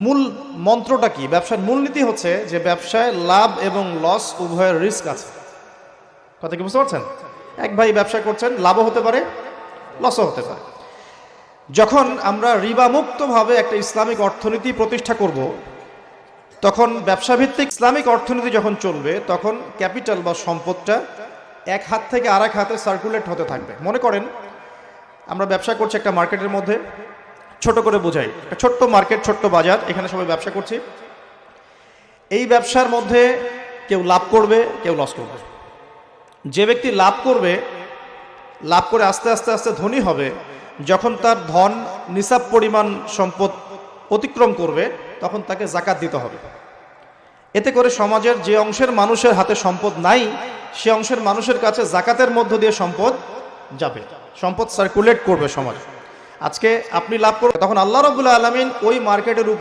মূল মন্ত্রটা কি? ব্যবসার মূলনীতি হচ্ছে যে ব্যবসায় লাভ এবং লস উভয়ের রিস্ক আছে। কথা কি বুঝতে পারছেন? এক ভাই ব্যবসা করছেন, লাভও হতে পারে, লসও হতে পারে। যখন আমরা রিবামুক্তভাবে একটা ইসলামিক অর্থনীতি প্রতিষ্ঠা করব, তখন ব্যবসাভিত্তিক ইসলামিক অর্থনীতি যখন চলবে, তখন ক্যাপিটাল বা সম্পদটা এক হাত থেকে আরেক হাতে সার্কুলেট হতে থাকবে। মনে করেন আমরা ব্যবসা করছি একটা মার্কেটের মধ্যে, ছোট করে বোঝাই, একটা ছোট্ট মার্কেট, ছোট্ট বাজার, এখানে সবাই ব্যবসা করছি। এই ব্যবসার মধ্যে কেউ লাভ করবে, কেউ লস করবে। যে ব্যক্তি লাভ করবে, লাভ করে আস্তে আস্তে আস্তে ধনী হবে, যখন তার ধন নিসাব পরিমাণ সম্পদ অতিক্রম করবে, তখন তাকে জাকাত দিতে হবে। এতে করে সমাজের যে অংশের মানুষের হাতে সম্পদ নাই, সে অংশের মানুষের কাছে জাকাতের মধ্য দিয়ে সম্পদ যাবে, সম্পদ সার্কুলেট করবে সমাজ। আজকে আপনি লাভ করবেন, তখন আল্লাহ রাব্বুল আলামিন ওই মার্কেটের উপর